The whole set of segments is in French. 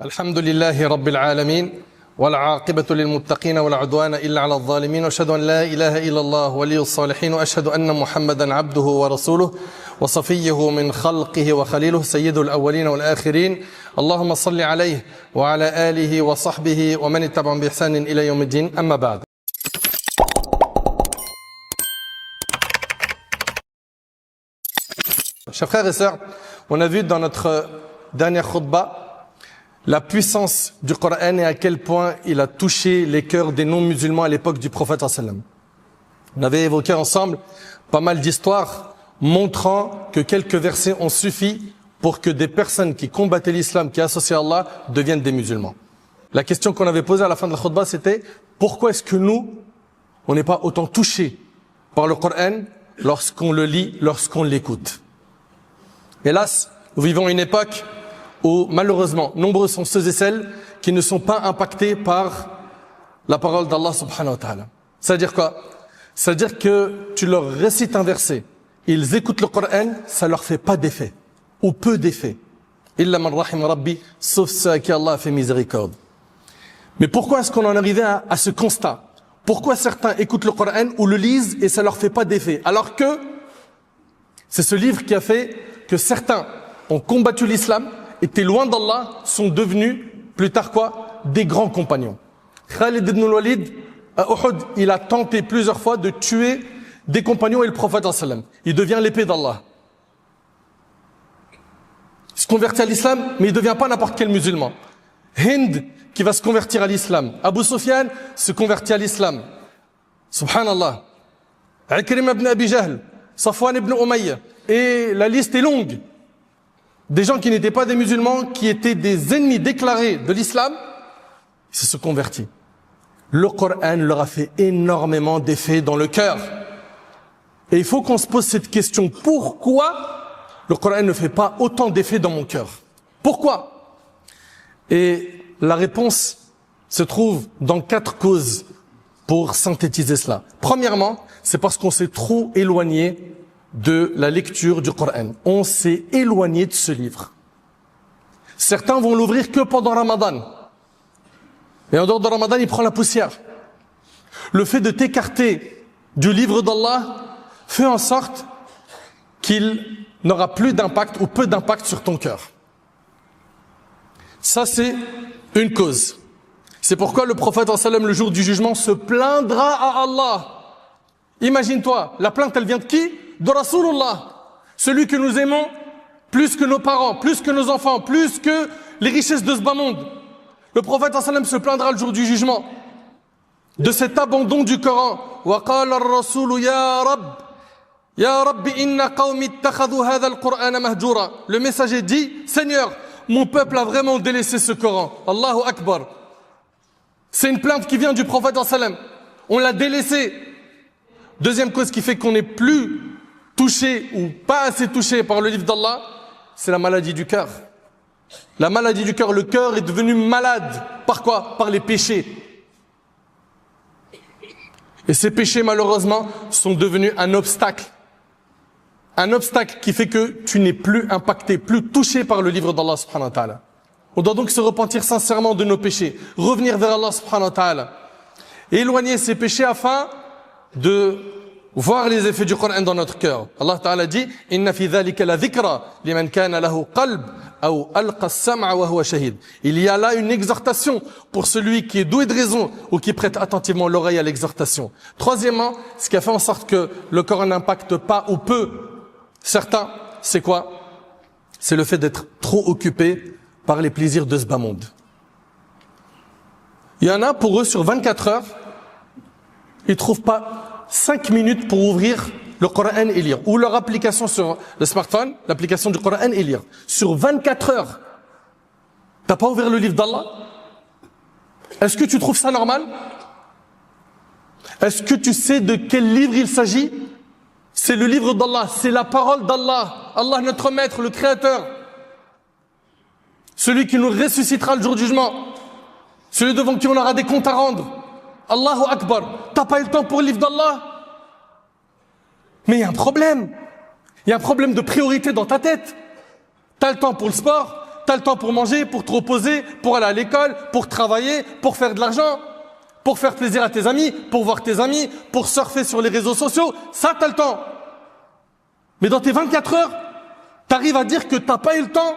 الحمد لله رب العالمين والعاقبة للمتقين ولا عدوان إلا على الظالمين وأشهد أن لا إله إلا الله ولي الصالحين وأشهد أن محمدا عبده ورسوله وصفيه من خلقه وخليله سيد الأولين والآخرين اللهم صل عليه وعلى آله وصحبه ومن اتبعهم بإحسان إلى يوم الدين أما بعد. Chers frères et sœurs, on a vu dans notre dernière khutbah la puissance du Coran et à quel point il a touché les cœurs des non-musulmans à l'époque du prophète sallam. On avait évoqué ensemble pas mal d'histoires montrant que quelques versets ont suffi pour que des personnes qui combattaient l'islam, qui associaient Allah, deviennent des musulmans. La question qu'on avait posée à la fin de la khutbah, c'était pourquoi est-ce que nous, on n'est pas autant touchés par le Coran lorsqu'on le lit, lorsqu'on l'écoute. Hélas, nous vivons une époque où malheureusement, nombreux sont ceux et celles qui ne sont pas impactés par la parole d'Allah subhanahu wa ta'ala. C'est-à-dire quoi? C'est-à-dire que tu leur récites un verset, ils écoutent le Coran, ça leur fait pas d'effet, ou peu d'effet. Illa man rahim rabbi, sauf ceux à qui Allah a fait miséricorde. Mais pourquoi est-ce qu'on en arrivait à ce constat? Pourquoi certains écoutent le Coran ou le lisent et ça leur fait pas d'effet? Alors que c'est ce livre qui a fait que certains ont combattu l'islam, étaient loin d'Allah, sont devenus, plus tard quoi, des grands compagnons. Khalid ibn al-Walid, à Uhud, il a tenté plusieurs fois de tuer des compagnons et le prophète sallam. Il devient l'épée d'Allah. Il se convertit à l'islam, mais il ne devient pas n'importe quel musulman. Hind, qui va se convertir à l'islam. Abu Sufyan se convertit à l'islam. Subhanallah. Ikrim ibn Abi Jahl, Safwan ibn Umayya. Et la liste est longue. Des gens qui n'étaient pas des musulmans, qui étaient des ennemis déclarés de l'islam, ils se sont convertis. Le Coran leur a fait énormément d'effet dans le cœur. Et il faut qu'on se pose cette question. Pourquoi le Coran ne fait pas autant d'effet dans mon cœur? Pourquoi? Et la réponse se trouve dans 4 causes pour synthétiser cela. Premièrement, c'est parce qu'on s'est trop éloigné de la lecture du Coran. On s'est éloigné de ce livre. Certains vont l'ouvrir que pendant Ramadan. Et en dehors de Ramadan, il prend la poussière. Le fait de t'écarter du livre d'Allah fait en sorte qu'il n'aura plus d'impact ou peu d'impact sur ton cœur. Ça, c'est une cause. C'est pourquoi le prophète sallam, le jour du jugement, se plaindra à Allah. Imagine-toi, la plainte, elle vient de qui? De Rasulullah, celui que nous aimons plus que nos parents, plus que nos enfants, plus que les richesses de ce bas monde. Le prophète sallam se plaindra le jour du jugement de cet abandon du Coran. وَقَالَ الرَّسُولُ يَا رَبِّ إِنَّ قَوْمِ اتَّخَذُوا هَذَا الْقُرْآنَ مَهْجُورًا. Le messager dit, Seigneur, mon peuple a vraiment délaissé ce Coran. Allahu Akbar. C'est une plainte qui vient du prophète sallam. On l'a délaissé. Deuxième cause qui fait qu'on n'est plus touché ou pas assez touché par le livre d'Allah, c'est la maladie du cœur. La maladie du cœur, le cœur est devenu malade. Par quoi? Par les péchés. Et ces péchés, malheureusement, sont devenus un obstacle. Un obstacle qui fait que tu n'es plus impacté, plus touché par le livre d'Allah subhanahu wa ta'ala. On doit donc se repentir sincèrement de nos péchés, revenir vers Allah subhanahu wa ta'ala, et éloigner ces péchés afin de voir les effets du Coran dans notre cœur. Allah Ta'ala dit Inna fi dhalika la dhikra liman kana lahu qalb aw alqa as-sam'a wa huwa shahid. Il y a là une exhortation pour celui qui est doué de raison ou qui prête attentivement l'oreille à l'exhortation. Troisièmement, ce qui a fait en sorte que le Coran n'impacte pas ou peu certains, c'est quoi? C'est le fait d'être trop occupé par les plaisirs de ce bas monde. Il y en a pour eux sur 24 heures, ils trouvent pas 5 minutes pour ouvrir le Coran et lire. Ou leur application sur le smartphone, l'application du Coran et lire. Sur 24 heures, t'as pas ouvert le livre d'Allah? Est-ce que tu trouves ça normal? Est-ce que tu sais de quel livre il s'agit? C'est le livre d'Allah, c'est la parole d'Allah. Allah notre maître, le créateur. Celui qui nous ressuscitera le jour du jugement. Celui devant qui on aura des comptes à rendre. Allahu Akbar. T'as pas eu le temps pour le livre d'Allah? Mais il y a un problème. Il y a un problème de priorité dans ta tête. T'as le temps pour le sport, t'as le temps pour manger, pour te reposer, pour aller à l'école, pour travailler, pour faire de l'argent, pour faire plaisir à tes amis, pour voir tes amis, pour surfer sur les réseaux sociaux. Ça, t'as le temps. Mais dans tes 24 heures, t'arrives à dire que t'as pas eu le temps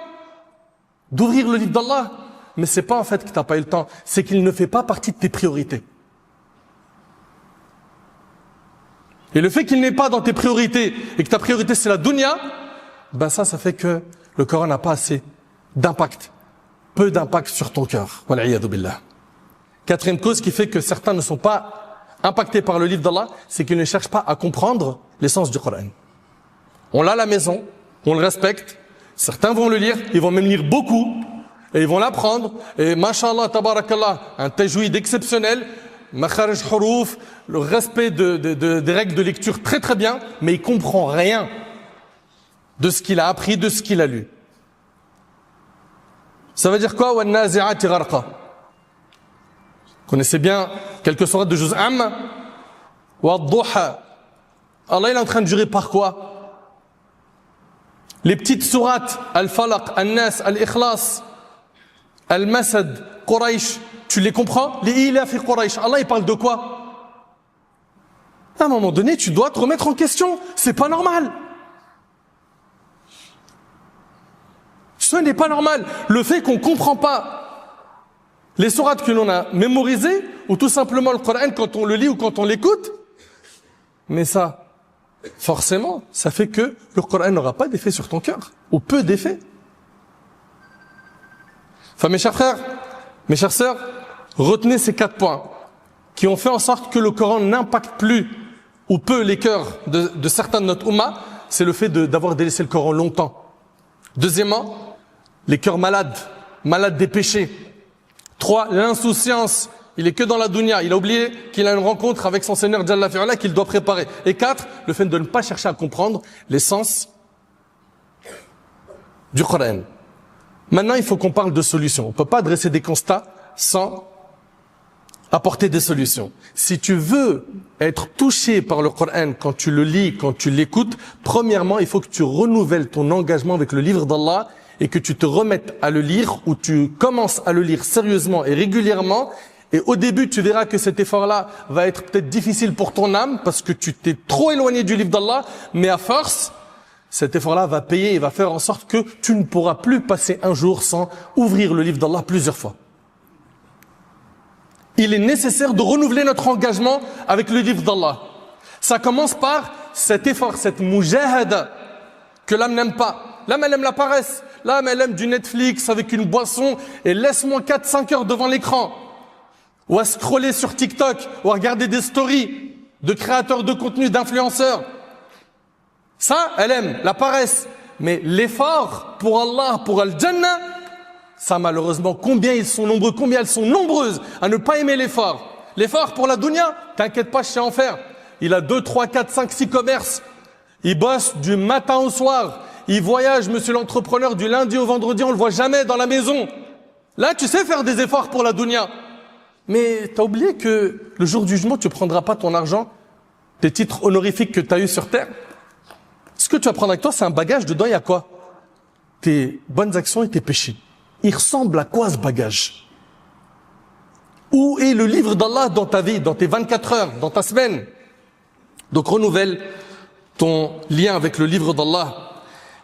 d'ouvrir le livre d'Allah. Mais c'est pas en fait que t'as pas eu le temps, c'est qu'il ne fait pas partie de tes priorités. Et le fait qu'il n'est pas dans tes priorités et que ta priorité c'est la dunya, ben ça fait que le Coran n'a pas assez d'impact, peu d'impact sur ton cœur. Wal'iyadu billah. Quatrième cause qui fait que certains ne sont pas impactés par le livre d'Allah, c'est qu'ils ne cherchent pas à comprendre l'essence du Coran. On l'a à la maison, on le respecte, certains vont le lire, ils vont même lire beaucoup, et ils vont l'apprendre, et mashallah, tabarakallah, un tajwid exceptionnel, makharij huruf, le respect des règles de lecture très très bien, mais il comprend rien de ce qu'il a appris, de ce qu'il a lu. Ça veut dire quoi? وَالنَّازِعَاتِ غَرْقًا. Vous connaissez bien quelques sourates de Juz' Amma. وَالضُّحَى. Allah il est en train de jurer par quoi? Les petites sourates, Al-Falaq, Al-Nas, Al-Ikhlas, Al-Masad, Quraysh, tu les comprends? Les Ilaf et Quraysh, Allah il parle de quoi? À un moment donné, tu dois te remettre en question. C'est pas normal. Ce n'est pas normal. Le fait qu'on comprend pas les sourates que l'on a mémorisées, ou tout simplement le Coran quand on le lit ou quand on l'écoute, mais ça, forcément, ça fait que le Coran n'aura pas d'effet sur ton cœur, ou peu d'effet. Enfin, mes chers frères, mes chères sœurs, retenez ces 4 points qui ont fait en sorte que le Coran n'impacte plus ou peu les cœurs de certains de notre Ummah. C'est le fait d'avoir délaissé le Coran longtemps. Deuxièmement, les cœurs malades des péchés. 3, l'insouciance. Il est que dans la dunya. Il a oublié qu'il a une rencontre avec son Seigneur Jalla fi'ala qu'il doit préparer. Et 4, le fait de ne pas chercher à comprendre l'essence du Coran. Maintenant, il faut qu'on parle de solutions. On ne peut pas dresser des constats sans apporter des solutions. Si tu veux être touché par le Coran quand tu le lis, quand tu l'écoutes, premièrement, il faut que tu renouvelles ton engagement avec le livre d'Allah et que tu te remettes à le lire ou tu commences à le lire sérieusement et régulièrement. Et au début, tu verras que cet effort-là va être peut-être difficile pour ton âme parce que tu t'es trop éloigné du livre d'Allah, mais à force, cet effort-là va payer et va faire en sorte que tu ne pourras plus passer un jour sans ouvrir le livre d'Allah plusieurs fois. Il est nécessaire de renouveler notre engagement avec le livre d'Allah. Ça commence par cet effort, cette mujahada que l'âme n'aime pas. L'âme, elle aime la paresse. L'âme, elle aime du Netflix avec une boisson et laisse-moi 4-5 heures devant l'écran. Ou à scroller sur TikTok, ou à regarder des stories de créateurs de contenu, d'influenceurs. Ça, elle aime, la paresse. Mais l'effort pour Allah, pour Al-Jannah, ça malheureusement, combien ils sont nombreux, combien elles sont nombreuses à ne pas aimer l'effort. L'effort pour la dunya, t'inquiète pas, je sais en faire. Il a 2, 3, 4, 5, 6 commerces. Il bosse du matin au soir. Il voyage, monsieur l'entrepreneur, du lundi au vendredi, on le voit jamais dans la maison. Là, tu sais faire des efforts pour la dunya. Mais t'as oublié que le jour du jugement, tu prendras pas ton argent, tes titres honorifiques que tu as eus sur terre. Ce que tu vas prendre avec toi, c'est un bagage. Dedans, il y a quoi? Tes bonnes actions et tes péchés. Il ressemble à quoi ce bagage? Où est le livre d'Allah dans ta vie, dans tes 24 heures, dans ta semaine? Donc renouvelle ton lien avec le livre d'Allah.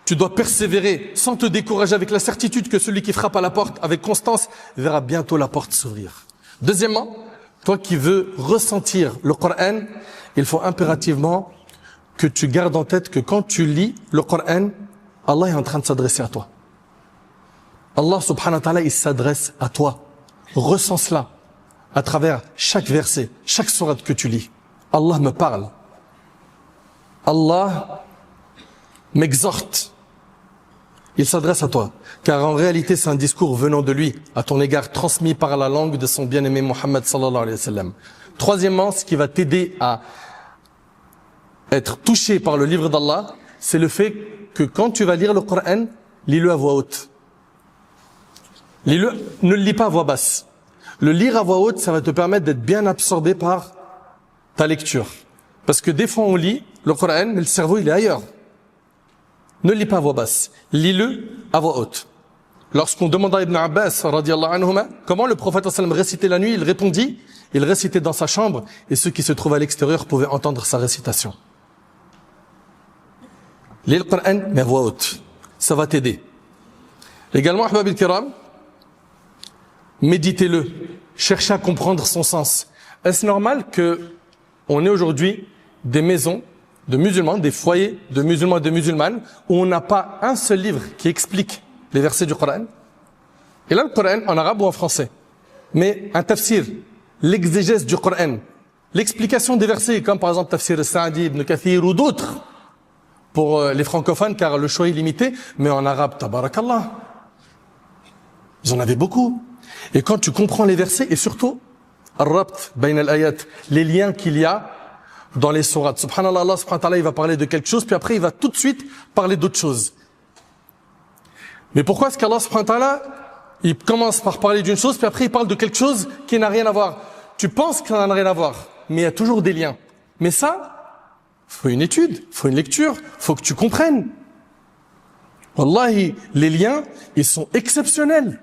Tu dois persévérer sans te décourager, avec la certitude que celui qui frappe à la porte avec constance verra bientôt la porte s'ouvrir. Deuxièmement, toi qui veux ressentir le Coran, il faut impérativement que tu gardes en tête que quand tu lis le Coran, Allah est en train de s'adresser à toi. Allah subhanahu wa ta'ala, il s'adresse à toi. Ressens cela à travers chaque verset, chaque sourate que tu lis. Allah me parle. Allah m'exhorte. Il s'adresse à toi. Car en réalité, c'est un discours venant de lui, à ton égard, transmis par la langue de son bien-aimé Mohammed sallallahu alayhi wa sallam. Troisièmement, ce qui va t'aider à être touché par le livre d'Allah, c'est le fait que quand tu vas lire le Coran, lis-le à voix haute. Lis-le, ne le lis pas à voix basse. Le lire à voix haute, ça va te permettre d'être bien absorbé par ta lecture. Parce que des fois on lit le Coran, mais le cerveau il est ailleurs. Ne lis pas à voix basse. Lis-le à voix haute. lorsqu'on demanda à Ibn Abbas, radiallahu anhuma, comment le prophète sallallahu alayhi wa sallam récitait la nuit, il répondit, il récitait dans sa chambre et ceux qui se trouvaient à l'extérieur pouvaient entendre sa récitation. Lis le Coran, mais à voix haute. Ça va t'aider. Également, ahbab al-kiram, méditez-le. Cherchez à comprendre son sens. Est-ce normal que on ait aujourd'hui des maisons de musulmans, des foyers de musulmans et de musulmanes, où on n'a pas un seul livre qui explique les versets du Coran? Et là, le Coran, en arabe ou en français. Mais un tafsir, l'exégèse du Coran, l'explication des versets, comme par exemple tafsir Sa'di, Ibn Kathir ou d'autres, pour les francophones, car le choix est limité, mais en arabe, tabarakallah. Ils en avaient beaucoup. Et quand tu comprends les versets, et surtout, al-rabt, bayn al-ayat, les liens qu'il y a dans les sourates. Subhanallah, Allah subhanahu wa ta'ala, il va parler de quelque chose, puis après, il va tout de suite parler d'autre chose. Mais pourquoi est-ce qu'Allah subhanahu wa ta'ala, il commence par parler d'une chose, puis après, il parle de quelque chose qui n'a rien à voir? Tu penses que ça n'a rien à voir, mais il y a toujours des liens. Mais ça, faut une étude, faut une lecture, faut que tu comprennes. Wallahi, les liens, ils sont exceptionnels.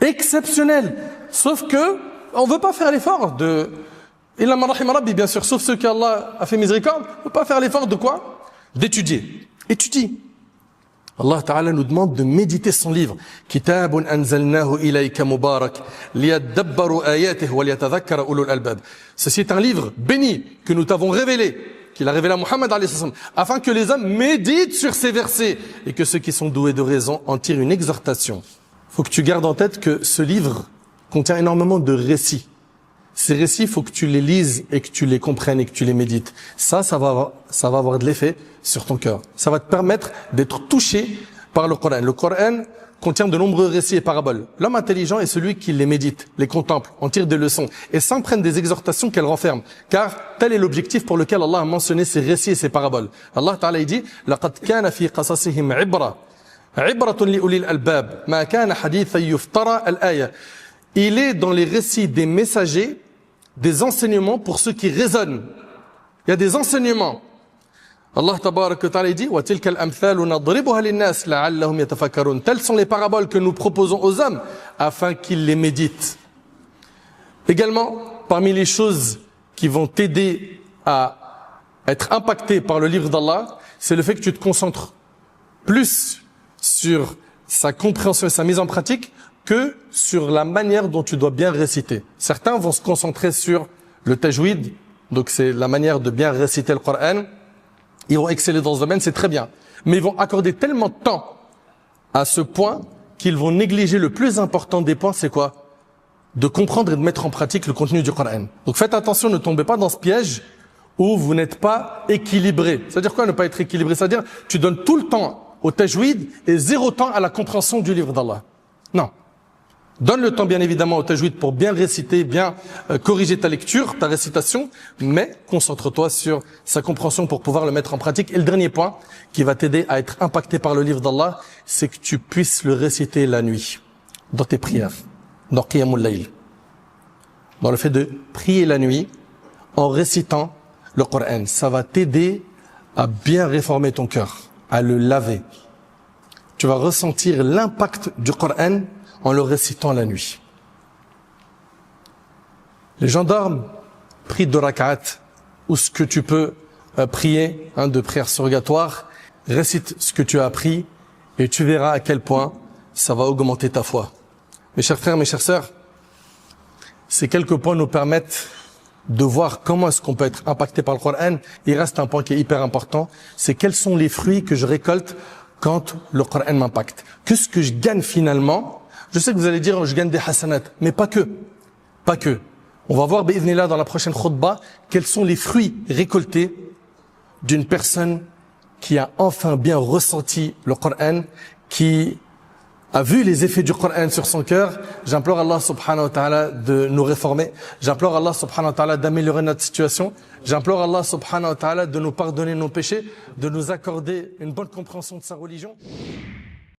Exceptionnels. Sauf que, on veut pas faire l'effort de, illa man rahima rabbi, bien sûr, sauf ceux qu'Allah a fait miséricorde, on veut pas faire l'effort de quoi? D'étudier. Étudie. Allah Ta'ala nous demande de méditer son livre. Kitabun anzalnahu ilayka mubarak liyadabbaru ayatihi wa liyatadhakkara ulul albab. Ceci est un livre béni que nous t'avons révélé, qu'il a révélé à Muhammad alayhi salam, afin que les hommes méditent sur ces versets et que ceux qui sont doués de raison en tirent une exhortation. Faut que tu gardes en tête que ce livre contient énormément de récits. Ces récits, il faut que tu les lises et que tu les comprennes et que tu les médites. Ça va avoir de l'effet sur ton cœur. Ça va te permettre d'être touché par le Coran. Le Coran contient de nombreux récits et paraboles. L'homme intelligent est celui qui les médite, les contemple, en tire des leçons et s'imprègne des exhortations qu'elles renferment. Car tel est l'objectif pour lequel Allah a mentionné ces récits et ces paraboles. Allah Ta'ala dit « لَقَدْ كَانَ فِي قَصَصِهِمْ عِبْرَةٌ عِبْرَةٌ لِأُولِي الْأَلْبَابِ مَا كَانَ حَدِيثًا يُفْتَرَى الْآيَةِ » Il est dans les récits des messagers des enseignements pour ceux qui raisonnent. Il y a des enseignements. Allah tabarak wa ta'ala dit wa tilka al-amthalu nadribuha lin-nas la'allahum yatafakkarun. Telles sont les paraboles que nous proposons aux hommes afin qu'ils les méditent. Également, parmi les choses qui vont t'aider à être impacté par le livre d'Allah, c'est le fait que tu te concentres plus sur sa compréhension et sa mise en pratique que sur la manière dont tu dois bien réciter. Certains vont se concentrer sur le tajwid, donc c'est la manière de bien réciter le Coran. Ils vont exceller dans ce domaine, c'est très bien. Mais ils vont accorder tellement de temps à ce point qu'ils vont négliger le plus important des points, c'est quoi? De comprendre et de mettre en pratique le contenu du Coran. Donc faites attention, ne tombez pas dans ce piège où vous n'êtes pas équilibré. C'est-à-dire quoi, ne pas être équilibré? C'est-à-dire, tu donnes tout le temps au tajwid et zéro temps à la compréhension du livre d'Allah. Non. Donne le temps bien évidemment au tajwid pour bien réciter, bien corriger ta lecture, ta récitation, mais concentre-toi sur sa compréhension pour pouvoir le mettre en pratique. Et le dernier point qui va t'aider à être impacté par le livre d'Allah, c'est que tu puisses le réciter la nuit, dans tes prières, dans Qiyamul Layl. Dans le fait de prier la nuit en récitant le Coran. Ça va t'aider à bien réformer ton cœur, à le laver. Tu vas ressentir l'impact du Coran en le récitant la nuit. Les gens dorment, prient de rak'at, ou ce que tu peux prier, de prière surrogatoire, récite ce que tu as appris, et tu verras à quel point ça va augmenter ta foi. Mes chers frères, mes chères sœurs, ces quelques points nous permettent de voir comment est-ce qu'on peut être impacté par le Coran. Il reste un point qui est hyper important, c'est quels sont les fruits que je récolte quand le Coran m'impacte. Qu'est-ce que je gagne finalement? Je sais que vous allez dire, je gagne des hasanat, mais pas que. Pas que. On va voir, bi'idhnillah, dans la prochaine khutbah, quels sont les fruits récoltés d'une personne qui a enfin bien ressenti le Coran, qui a vu les effets du Coran sur son cœur. J'implore Allah subhanahu wa ta'ala de nous réformer. J'implore Allah subhanahu wa ta'ala d'améliorer notre situation. J'implore Allah subhanahu wa ta'ala de nous pardonner nos péchés, de nous accorder une bonne compréhension de sa religion.